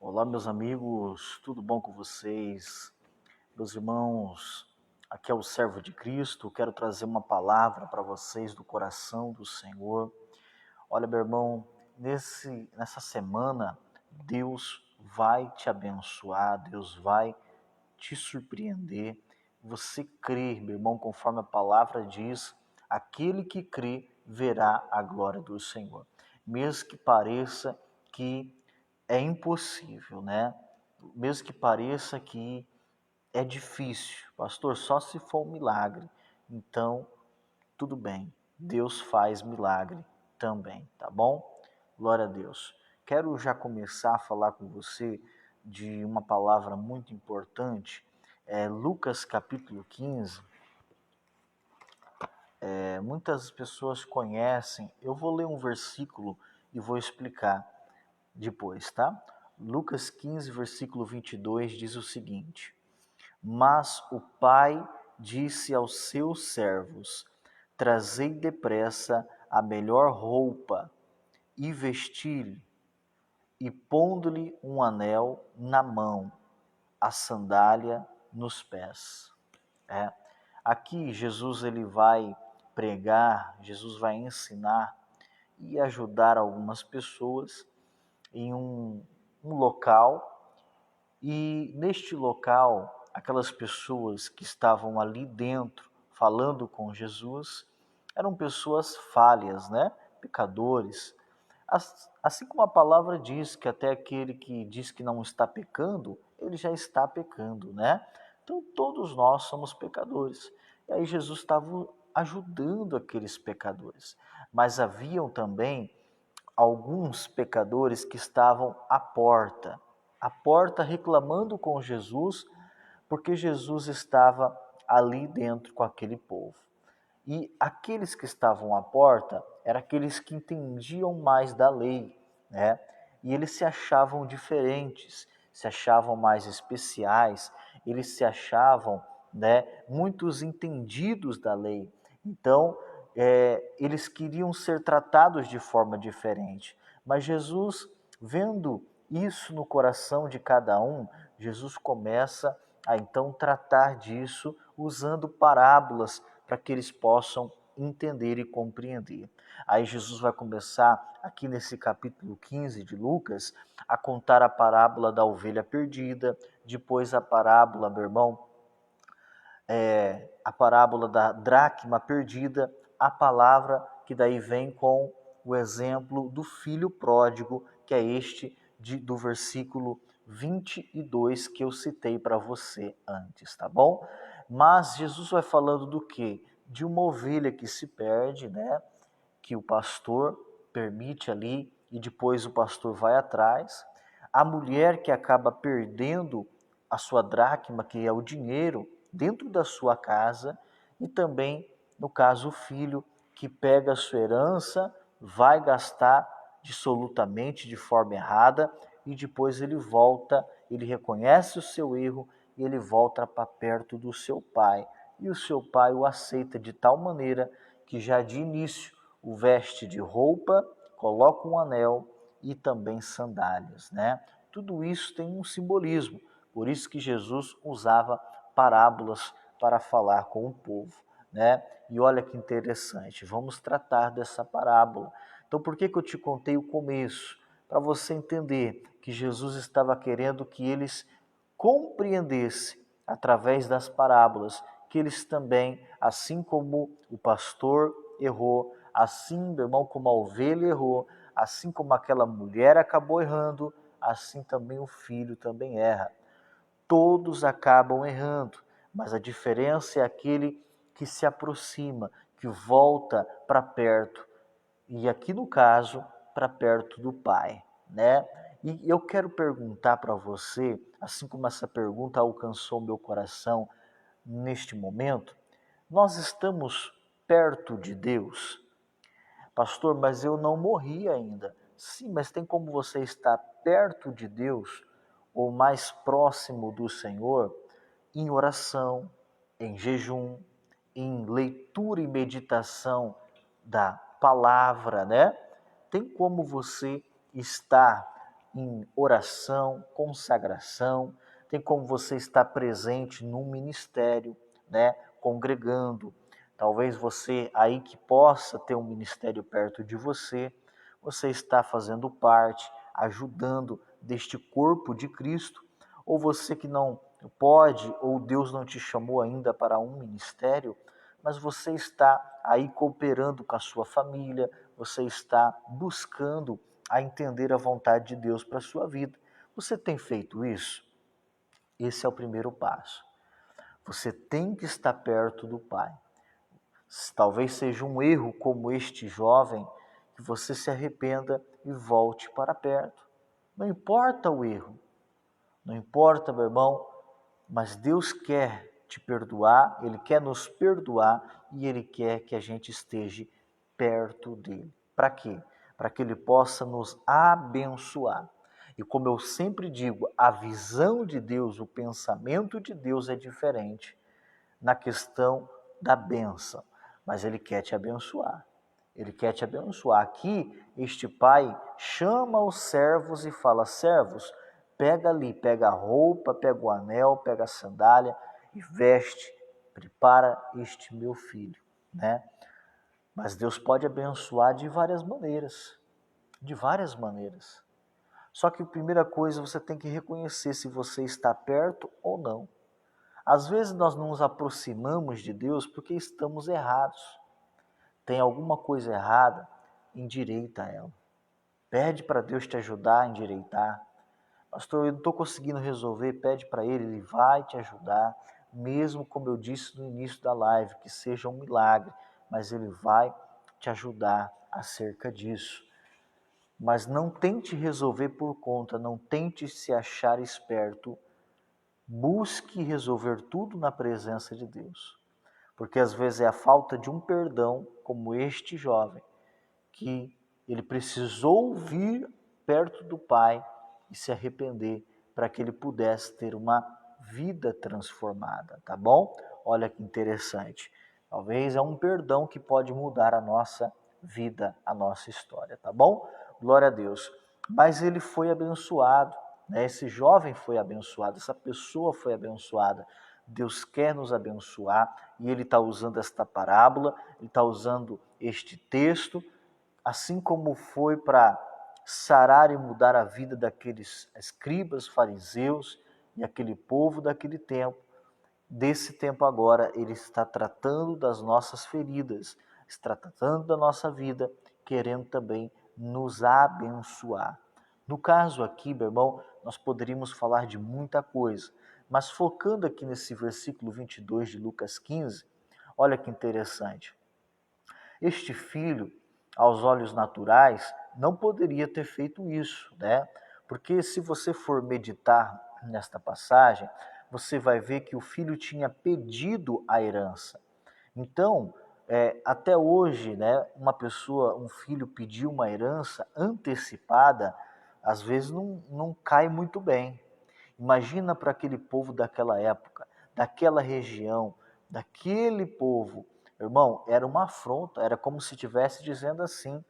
Olá, meus amigos, tudo bom com vocês? Meus irmãos, aqui é o servo de Cristo, quero trazer uma palavra para vocês do coração do Senhor. Olha, meu irmão, nessa semana, Deus vai te abençoar, Deus vai te surpreender. Você crê, meu irmão, conforme a palavra diz, aquele que crê verá a glória do Senhor. Mesmo que pareça que é impossível, né? Mesmo que pareça que é difícil, pastor, só se for um milagre. Então, tudo bem, Deus faz milagre também, tá bom? Glória a Deus. Quero já começar a falar com você de uma palavra muito importante, Lucas capítulo 15. Muitas pessoas conhecem, eu vou ler um versículo e vou explicar depois, tá? Lucas 15, versículo 22 diz o seguinte: Mas o pai disse aos seus servos: Trazei depressa a melhor roupa e vesti-lhe, e pondo-lhe um anel na mão, a sandália nos pés. É. Aqui Jesus ele vai pregar, Jesus vai ensinar e ajudar algumas pessoas em um local, e neste local, aquelas pessoas que estavam ali dentro falando com Jesus eram pessoas falhas, né? Pecadores. Assim como a palavra diz que até aquele que diz que não está pecando, ele já está pecando, né? Então todos nós somos pecadores. E aí Jesus estava ajudando aqueles pecadores. Mas haviam também alguns pecadores que estavam à porta reclamando com Jesus, porque Jesus estava ali dentro com aquele povo. E aqueles que estavam à porta eram aqueles que entendiam mais da lei, né? E eles se achavam diferentes, se achavam mais especiais, eles se achavam, né, muitos entendidos da lei. Então, eles queriam ser tratados de forma diferente. Mas Jesus, vendo isso no coração de cada um, Jesus começa a então tratar disso usando parábolas para que eles possam entender e compreender. Aí Jesus vai começar, aqui nesse capítulo 15 de Lucas, a contar a parábola da ovelha perdida, depois a parábola, meu irmão, a parábola da dracma perdida, a palavra que daí vem com o exemplo do filho pródigo, que é este do versículo 22 que eu citei para você antes, tá bom? Mas Jesus vai falando do quê? De uma ovelha que se perde, né? Que o pastor permite ali e depois o pastor vai atrás. A mulher que acaba perdendo a sua dracma, que é o dinheiro, dentro da sua casa, e também, no caso, o filho que pega a sua herança, vai gastar dissolutamente de forma errada e depois ele volta, ele reconhece o seu erro e ele volta para perto do seu pai. E o seu pai o aceita de tal maneira que já de início o veste de roupa, coloca um anel e também sandálias, né? Tudo isso tem um simbolismo, por isso que Jesus usava parábolas para falar com o povo, né? E olha que interessante, vamos tratar dessa parábola. Então, por que eu te contei o começo? Para você entender que Jesus estava querendo que eles compreendessem, através das parábolas, que eles também, assim como o pastor errou, assim, meu irmão, como a ovelha errou, assim como aquela mulher acabou errando, assim também o filho também erra. Todos acabam errando, mas a diferença é aquele que se aproxima, que volta para perto, e aqui no caso, para perto do Pai, né? E eu quero perguntar para você, assim como essa pergunta alcançou meu coração neste momento, nós estamos perto de Deus? Pastor, mas eu não morri ainda. Sim, mas tem como você estar perto de Deus ou mais próximo do Senhor em oração, em jejum, em leitura e meditação da palavra, né? Tem como você estar em oração, consagração, tem como você estar presente num ministério, né, congregando. Talvez você aí que possa ter um ministério perto de você, você está fazendo parte, ajudando deste corpo de Cristo, ou você que não pode, ou Deus não te chamou ainda para um ministério, mas você está aí cooperando com a sua família, você está buscando a entender a vontade de Deus para a sua vida. Você tem feito isso? Esse é o primeiro passo. Você tem que estar perto do Pai. Talvez seja um erro como este jovem, que você se arrependa e volte para perto. Não importa o erro, não importa, meu irmão, mas Deus quer te perdoar, Ele quer nos perdoar e Ele quer que a gente esteja perto dEle. Para quê? Para que Ele possa nos abençoar. E como eu sempre digo, a visão de Deus, o pensamento de Deus é diferente na questão da bênção, mas Ele quer te abençoar. Ele quer te abençoar. Aqui, este pai chama os servos e fala: servos, pega ali, pega a roupa, pega o anel, pega a sandália e veste, prepara este meu filho, né? Mas Deus pode abençoar de várias maneiras, de várias maneiras. Só que a primeira coisa, você tem que reconhecer se você está perto ou não. Às vezes nós não nos aproximamos de Deus porque estamos errados. Tem alguma coisa errada, endireita ela. Pede para Deus te ajudar a endireitar. Pastor, eu não estou conseguindo resolver, pede para Ele vai te ajudar. Mesmo como eu disse no início da live, que seja um milagre, mas Ele vai te ajudar acerca disso. Mas não tente resolver por conta, não tente se achar esperto. Busque resolver tudo na presença de Deus. Porque às vezes é a falta de um perdão, como este jovem, que ele precisou vir perto do Pai e se arrepender para que ele pudesse ter uma vida transformada, tá bom? Olha que interessante. Talvez é um perdão que pode mudar a nossa vida, a nossa história, tá bom? Glória a Deus. Mas ele foi abençoado, né? Esse jovem foi abençoado, essa pessoa foi abençoada. Deus quer nos abençoar e ele está usando esta parábola, ele está usando este texto, assim como foi para sarar e mudar a vida daqueles escribas, fariseus e aquele povo daquele tempo. Desse tempo agora, ele está tratando das nossas feridas, está tratando da nossa vida, querendo também nos abençoar. No caso aqui, meu irmão, nós poderíamos falar de muita coisa, mas focando aqui nesse versículo 22 de Lucas 15, olha que interessante. Este filho, aos olhos naturais, não poderia ter feito isso, né? Porque se você for meditar nesta passagem, você vai ver que o filho tinha pedido a herança. Então, até hoje, né, uma pessoa, um filho pedir uma herança antecipada, às vezes não cai muito bem. Imagina para aquele povo daquela época, daquela região, daquele povo. Irmão, era uma afronta, era como se estivesse dizendo assim: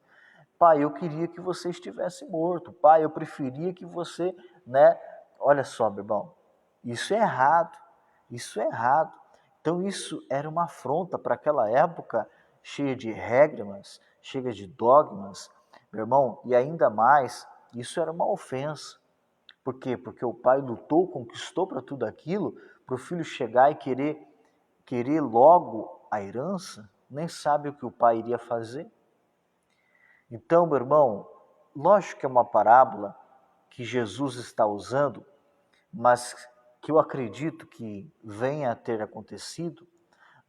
pai, eu queria que você estivesse morto, pai, eu preferia que você, né? Olha só, meu irmão, isso é errado, isso é errado. Então isso era uma afronta para aquela época cheia de regras, cheia de dogmas, meu irmão, e ainda mais, isso era uma ofensa. Por quê? Porque o pai lutou, conquistou para tudo aquilo, para o filho chegar e querer logo a herança, nem sabe o que o pai iria fazer. Então, meu irmão, lógico que é uma parábola que Jesus está usando, mas que eu acredito que venha a ter acontecido,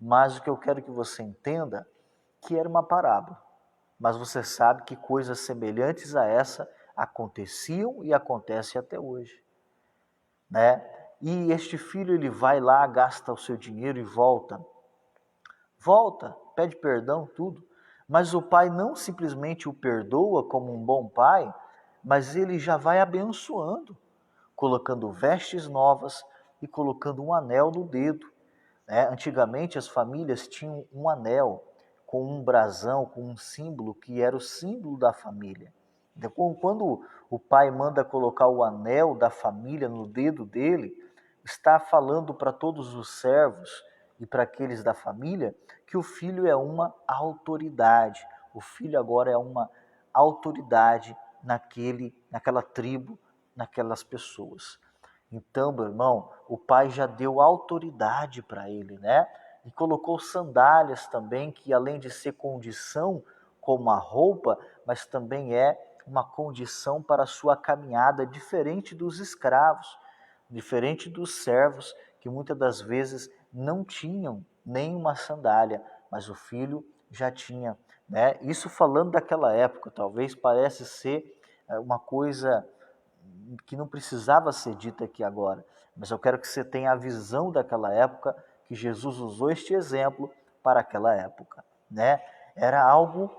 mas o que eu quero que você entenda que era uma parábola. Mas você sabe que coisas semelhantes a essa aconteciam e acontecem até hoje, né? E este filho, ele vai lá, gasta o seu dinheiro e volta, pede perdão, tudo. Mas o pai não simplesmente o perdoa como um bom pai, mas ele já vai abençoando, colocando vestes novas e colocando um anel no dedo, né? Antigamente as famílias tinham um anel com um brasão, com um símbolo que era o símbolo da família. Quando o pai manda colocar o anel da família no dedo dele, está falando para todos os servos e para aqueles da família que o filho é uma autoridade. O filho agora é uma autoridade naquela tribo, naquelas pessoas. Então, meu irmão, o pai já deu autoridade para ele, né? E colocou sandálias também, que além de ser condição como a roupa, mas também é uma condição para a sua caminhada, diferente dos escravos, diferente dos servos, que muitas das vezes não tinham nem uma sandália, mas o filho já tinha, né? Isso falando daquela época, talvez parece ser uma coisa que não precisava ser dita aqui agora, mas eu quero que você tenha a visão daquela época, que Jesus usou este exemplo para aquela época, né? Era algo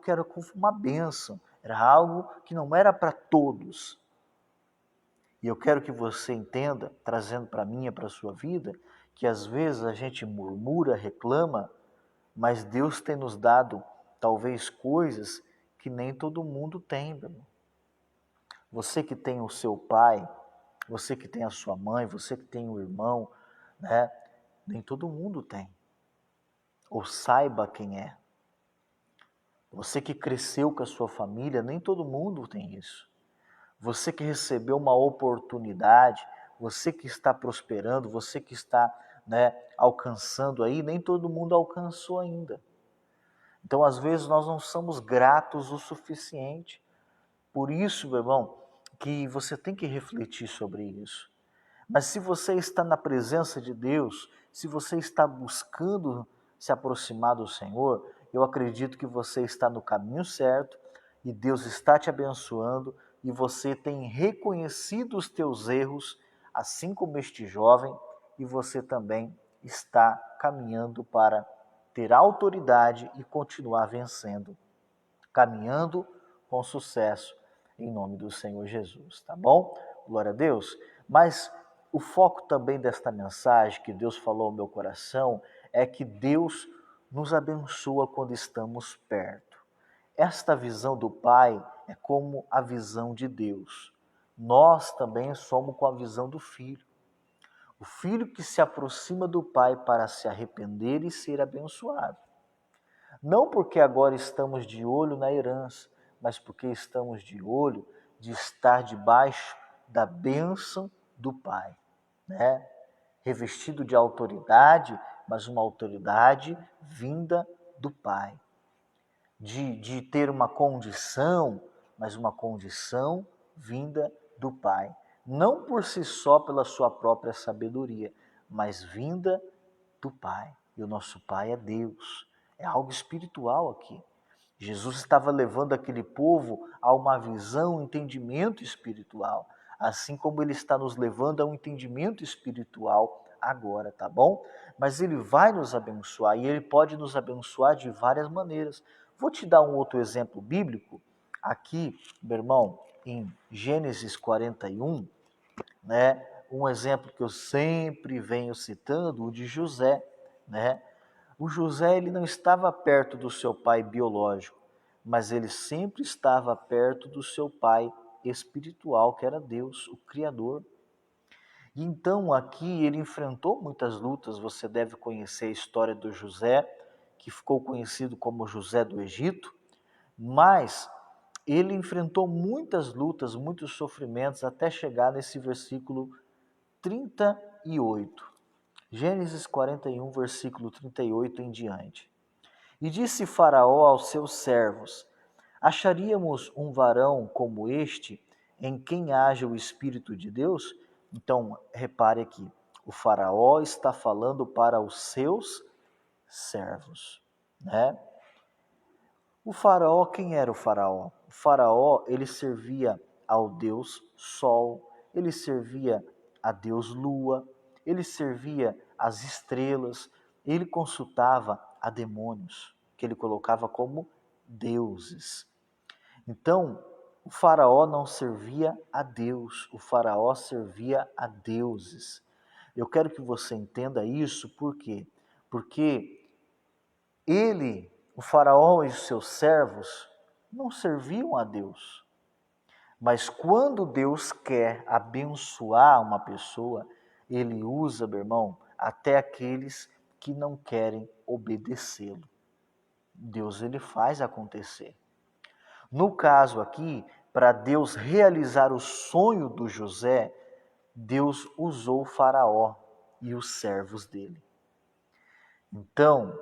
que era como uma bênção, era algo que não era para todos. E eu quero que você entenda, trazendo para mim e para a sua vida, que às vezes a gente murmura, reclama, mas Deus tem nos dado talvez coisas que nem todo mundo tem, meu irmão. Você que tem o seu pai, você que tem a sua mãe, você que tem o irmão, né? Nem todo mundo tem. Ou saiba quem é. Você que cresceu com a sua família, nem todo mundo tem isso. Você que recebeu uma oportunidade, você que está prosperando, você que está, né, alcançando aí, nem todo mundo alcançou ainda. Então, às vezes, nós não somos gratos o suficiente. Por isso, meu irmão, que você tem que refletir sobre isso. Mas se você está na presença de Deus, se você está buscando se aproximar do Senhor, eu acredito que você está no caminho certo e Deus está te abençoando e você tem reconhecido os teus erros, assim como este jovem, e você também está caminhando para ter autoridade e continuar vencendo, caminhando com sucesso em nome do Senhor Jesus, tá bom? Glória a Deus. Mas o foco também desta mensagem que Deus falou ao meu coração é que Deus nos abençoa quando estamos perto. Esta visão do Pai é como a visão de Deus. Nós também somos com a visão do Filho. O Filho que se aproxima do Pai para se arrepender e ser abençoado. Não porque agora estamos de olho na herança, mas porque estamos de olho de estar debaixo da bênção do Pai, né? Revestido de autoridade, mas uma autoridade vinda do Pai. De ter uma condição, mas uma condição vinda do Pai. Não por si só pela sua própria sabedoria, mas vinda do Pai. E o nosso Pai é Deus. É algo espiritual aqui. Jesus estava levando aquele povo a uma visão, um entendimento espiritual, assim como ele está nos levando a um entendimento espiritual agora, tá bom? Mas ele vai nos abençoar e ele pode nos abençoar de várias maneiras. Vou te dar um outro exemplo bíblico aqui, meu irmão, em Gênesis 41, né? Um exemplo que eu sempre venho citando, o de José, né? O José ele não estava perto do seu pai biológico, mas ele sempre estava perto do seu pai espiritual, que era Deus, o Criador. E então aqui ele enfrentou muitas lutas, você deve conhecer a história do José, que ficou conhecido como José do Egito, mas ele enfrentou muitas lutas, muitos sofrimentos, até chegar nesse versículo 38. Gênesis 41, versículo 38 em diante. E disse Faraó aos seus servos: acharíamos um varão como este, em quem haja o Espírito de Deus? Então, repare aqui, o Faraó está falando para os seus servos, né? O Faraó, quem era o Faraó? O Faraó, ele servia ao Deus Sol, ele servia a Deus Lua, ele servia as estrelas, ele consultava a demônios, que ele colocava como deuses. Então, o Faraó não servia a Deus, o Faraó servia a deuses. Eu quero que você entenda isso, por quê? Porque ele, o Faraó e os seus servos, não serviam a Deus. Mas quando Deus quer abençoar uma pessoa, Ele usa, meu irmão, até aqueles que não querem obedecê-lo. Deus, ele faz acontecer. No caso aqui, para Deus realizar o sonho do José, Deus usou o Faraó e os servos dele. Então,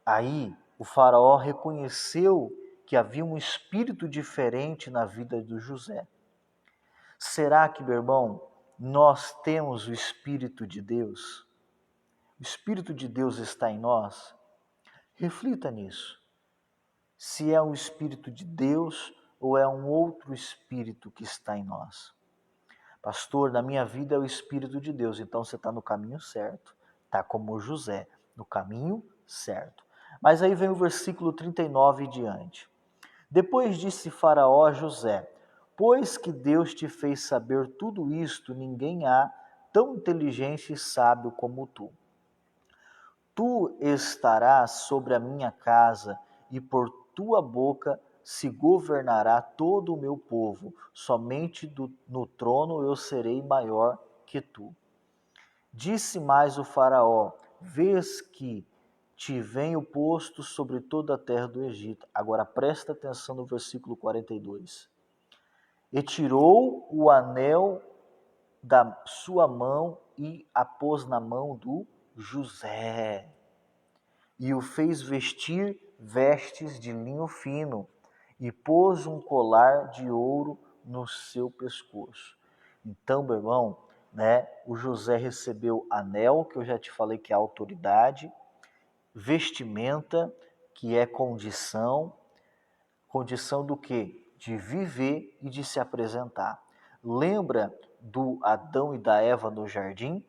aí o Faraó reconheceu que havia um espírito diferente na vida do José. Será que, meu irmão, nós temos o Espírito de Deus? O Espírito de Deus está em nós? Reflita nisso. Se é o Espírito de Deus ou é um outro Espírito que está em nós. Pastor, na minha vida é o Espírito de Deus, então você está no caminho certo. Está como José, no caminho certo. Mas aí vem o versículo 39 e diante. Depois disse Faraó a José: pois que Deus te fez saber tudo isto, ninguém há tão inteligente e sábio como tu. Tu estarás sobre a minha casa, e por tua boca se governará todo o meu povo. Somente no trono eu serei maior que tu. Disse mais o Faraó: vês que te venho posto sobre toda a terra do Egito. Agora presta atenção no versículo 42. E tirou o anel da sua mão e a pôs na mão do José. E o fez vestir vestes de linho fino, e pôs um colar de ouro no seu pescoço. Então, meu irmão, o José recebeu anel, que eu já te falei que é autoridade, vestimenta, que é condição do quê? De viver e de se apresentar. Lembra do Adão e da Eva no jardim?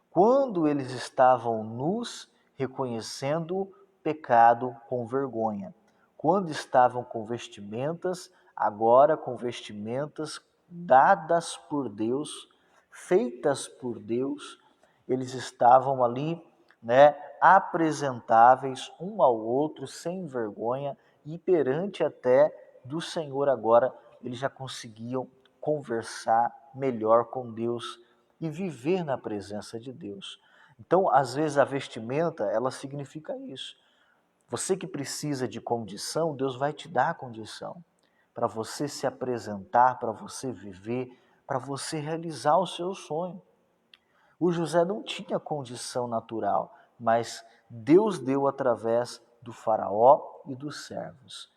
Quando eles estavam nus, reconhecendo pecado com vergonha. Quando estavam com vestimentas, agora com vestimentas dadas por Deus, feitas por Deus, eles estavam ali, apresentáveis um ao outro, sem vergonha, e perante até do Senhor agora, eles já conseguiam conversar melhor com Deus e viver na presença de Deus. Então, às vezes a vestimenta, ela significa isso. Você que precisa de condição, Deus vai te dar a condição para você se apresentar, para você viver, para você realizar o seu sonho. O José não tinha condição natural, mas Deus deu através do Faraó e dos servos,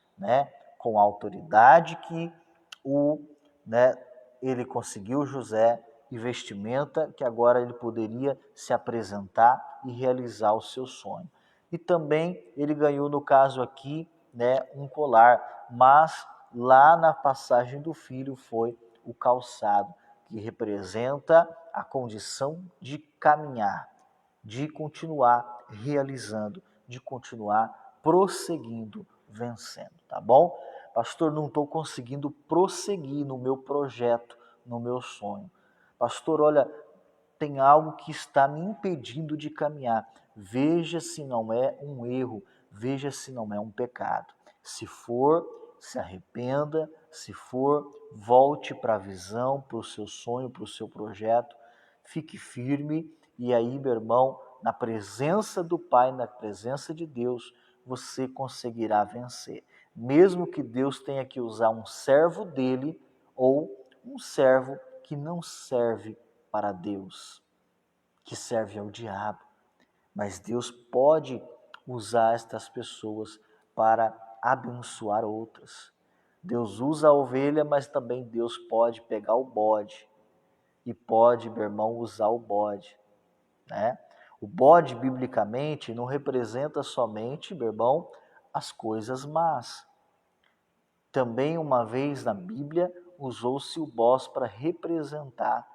com a autoridade que ele conseguiu, José, e vestimenta que agora ele poderia se apresentar e realizar o seu sonho. E também ele ganhou, no caso aqui, um colar, mas lá na passagem do filho foi o calçado, que representa a condição de caminhar, de continuar realizando, de continuar prosseguindo, vencendo, tá bom? Pastor, não estou conseguindo prosseguir no meu projeto, no meu sonho. Pastor, olha, tem algo que está me impedindo de caminhar. Veja se não é um erro, veja se não é um pecado. Se for, se arrependa, se for, volte para a visão, para o seu sonho, para o seu projeto, fique firme e aí, meu irmão, na presença do Pai, na presença de Deus, você conseguirá vencer. Mesmo que Deus tenha que usar um servo dele ou um servo que não serve para Deus, que serve ao diabo. Mas Deus pode usar estas pessoas para abençoar outras. Deus usa a ovelha, mas também Deus pode pegar o bode. E pode, meu irmão, usar o bode. O bode, biblicamente, não representa somente, meu irmão, as coisas más. Também, uma vez na Bíblia, usou-se o bode para representar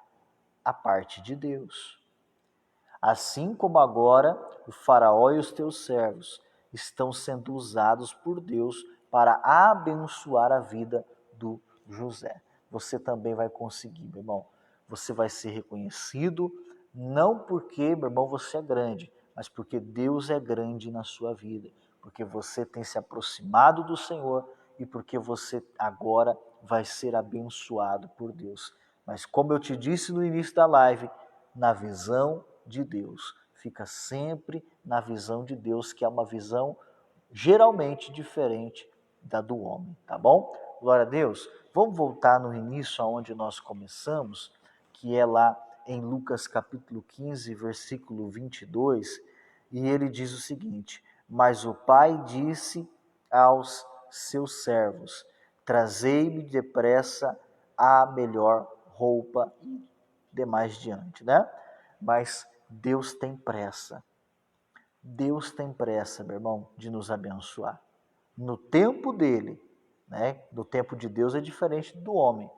a parte de Deus. Assim como agora o Faraó e os teus servos estão sendo usados por Deus para abençoar a vida do José. Você também vai conseguir, meu irmão. Você vai ser reconhecido, não porque, meu irmão, você é grande, mas porque Deus é grande na sua vida. Porque você tem se aproximado do Senhor e porque você agora vai ser abençoado por Deus. Mas como eu te disse no início da live, na visão de Deus. Fica sempre na visão de Deus, que é uma visão geralmente diferente da do homem, tá bom? Glória a Deus. Vamos voltar no início aonde nós começamos, que é lá em Lucas capítulo 15, versículo 22, e ele diz o seguinte: mas o pai disse aos seus servos: trazei-me depressa a melhor roupa e demais diante, né? Mas Deus tem pressa. Deus tem pressa, meu irmão, de nos abençoar. No tempo dele, né? No tempo de Deus é diferente do homem,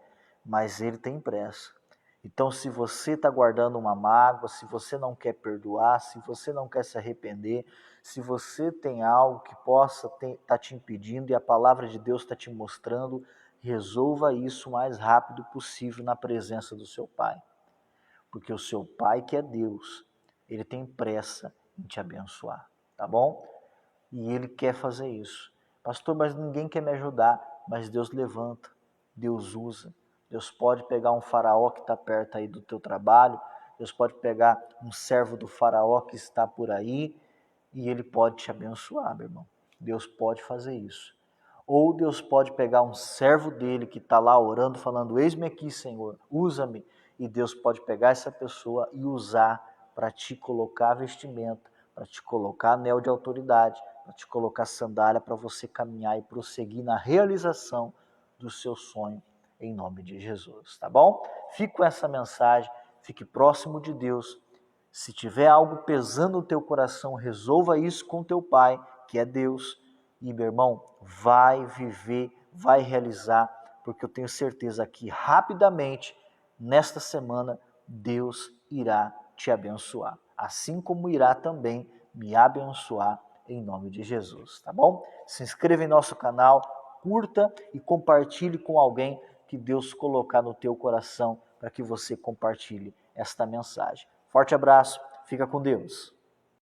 mas ele tem pressa. Então, se você está guardando uma mágoa, se você não quer perdoar, se você não quer se arrepender, se você tem algo que possa estar te impedindo e a palavra de Deus está te mostrando, resolva isso o mais rápido possível na presença do seu Pai. Porque o seu Pai, que é Deus, ele tem pressa em te abençoar, tá bom? E ele quer fazer isso. Pastor, mas ninguém quer me ajudar. Mas Deus levanta, Deus usa. Deus pode pegar um faraó que está perto aí do teu trabalho, Deus pode pegar um servo do faraó que está por aí e ele pode te abençoar, meu irmão. Deus pode fazer isso. Ou Deus pode pegar um servo dele que está lá orando, falando: eis-me aqui, Senhor, usa-me. E Deus pode pegar essa pessoa e usar para te colocar vestimenta, para te colocar anel de autoridade, para te colocar sandália, para você caminhar e prosseguir na realização do seu sonho, em nome de Jesus, tá bom? Fique com essa mensagem, fique próximo de Deus. Se tiver algo pesando no teu coração, resolva isso com teu Pai, que é Deus. E, meu irmão, vai viver, vai realizar, porque eu tenho certeza que rapidamente, nesta semana, Deus irá te abençoar. Assim como irá também me abençoar em nome de Jesus, tá bom? Se inscreva em nosso canal, curta e compartilhe com alguém que Deus colocar no teu coração para que você compartilhe esta mensagem. Forte abraço, fica com Deus.